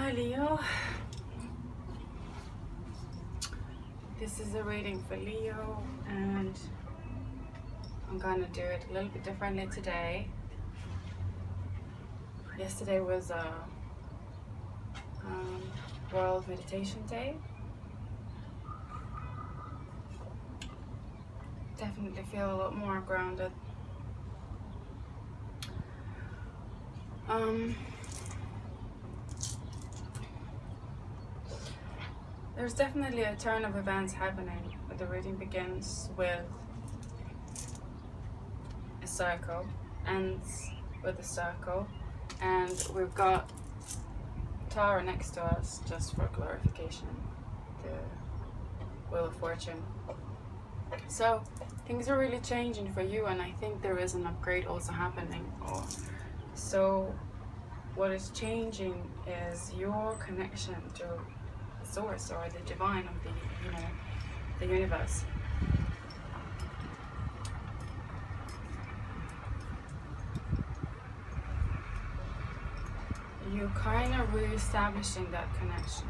Hi Leo. This is a reading for Leo and I'm gonna do it a little bit differently today. Yesterday was a World Meditation Day. Definitely feel a lot more grounded. There's definitely a turn of events happening. The reading begins with a circle, ends with a circle, and we've got Tara next to us just for clarification, the Wheel of Fortune. So things are really changing for you, and I think there is an upgrade also happening. So what is changing is your connection to source or the divine of the universe. You're kind of re-establishing that connection.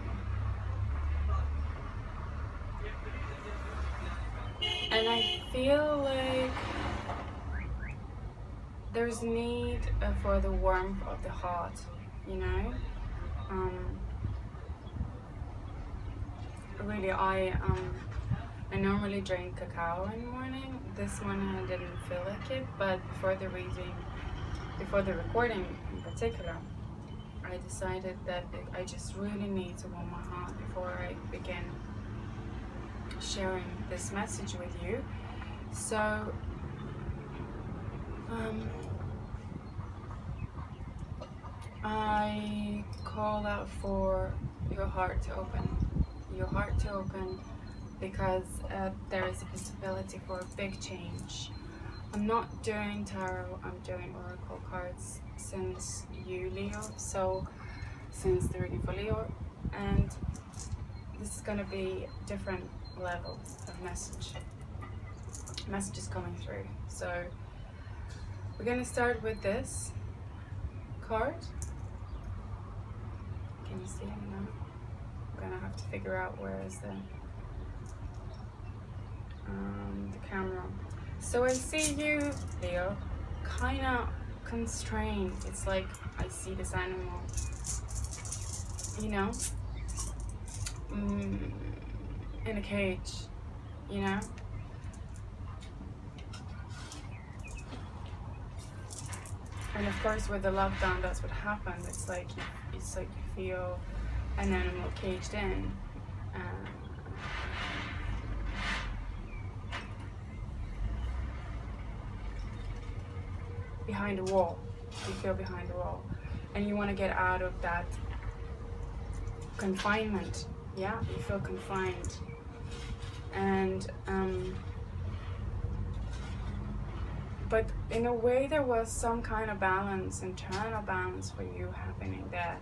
And I feel like there's need for the warmth of the heart, Really, I normally drink cacao in the morning. This morning I didn't feel like it, but before the recording in particular, I decided that I just really need to warm my heart before I begin sharing this message with you. So I call out for your heart to open. Your heart to open because there is a possibility for a big change. I'm not doing tarot, I'm doing oracle cards since you, Leo, so since the reading for Leo, and this is going to be different level of messages coming through. So we're going to start with this card. Can you see it now? I'm gonna have to figure out where is the camera. So I see you, Leo, kind of constrained. It's like I see this animal, in a cage, And of course, with the lockdown, that's what happened. It's like you feel an animal caged in. Behind a wall. You feel behind a wall. And you want to get out of that confinement. Yeah, you feel confined. And but in a way there was some kind of balance, internal balance for you happening there.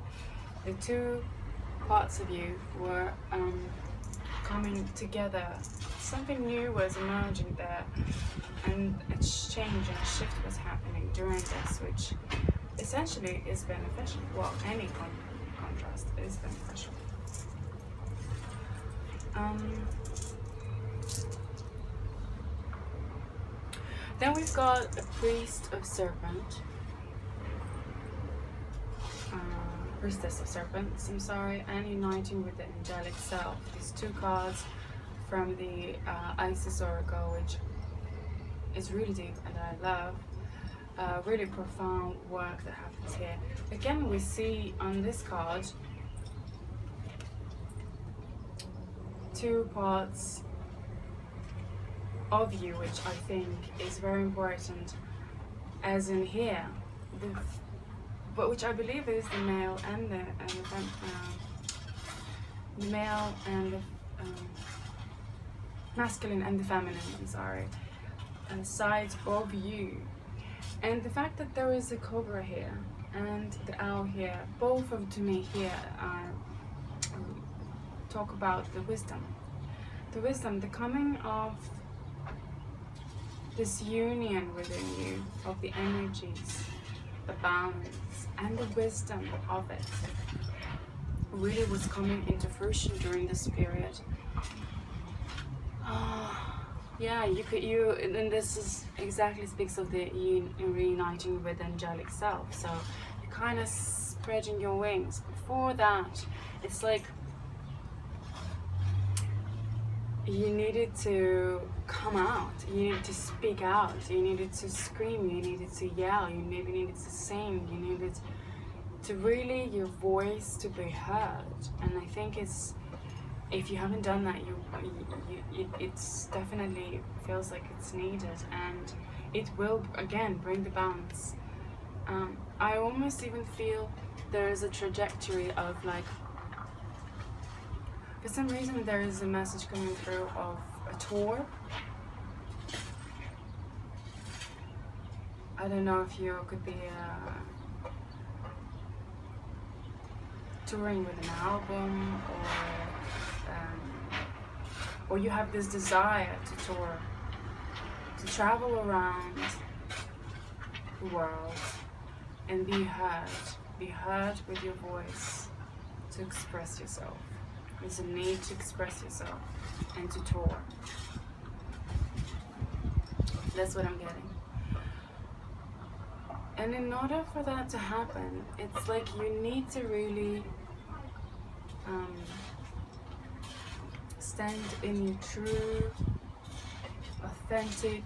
The two parts of you were coming together. Something new was emerging there, and a change and a shift was happening during this, which essentially is beneficial. Well, any contrast is beneficial. Then we've got a priest of serpent. Priestess of serpents, I'm sorry, and uniting with the angelic self. These two cards from the Isis Oracle, which is really deep and I love. Really profound work that happens here. Again, we see on this card two parts of you, which I think is very important, as in here, but which I believe is the male and the male and the masculine and the feminine, I'm sorry, sides of you. And the fact that there is a cobra here and the owl here, both of to me here talk about the wisdom, the coming of this union within you of the energies, the balance and the wisdom of it, really was coming into fruition during this period. Yeah, and this is exactly speaks of the reuniting with angelic self. So you're kind of spreading your wings. Before that, it's like you needed to come out, you needed to speak out, you needed to scream, you needed to yell, you maybe needed to sing, you needed to really your voice to be heard. And I think it's, if you haven't done that, it's definitely feels like it's needed, and it will again bring the balance. I almost even feel there is a trajectory of like, for some reason there is a message coming through of a tour. I don't know if you could be touring with an album, or you have this desire to tour, to travel around the world and be heard with your voice, to express yourself. There's a need to express yourself and to tour. That's what I'm getting. And in order for that to happen, it's like you need to really stand in your true, authentic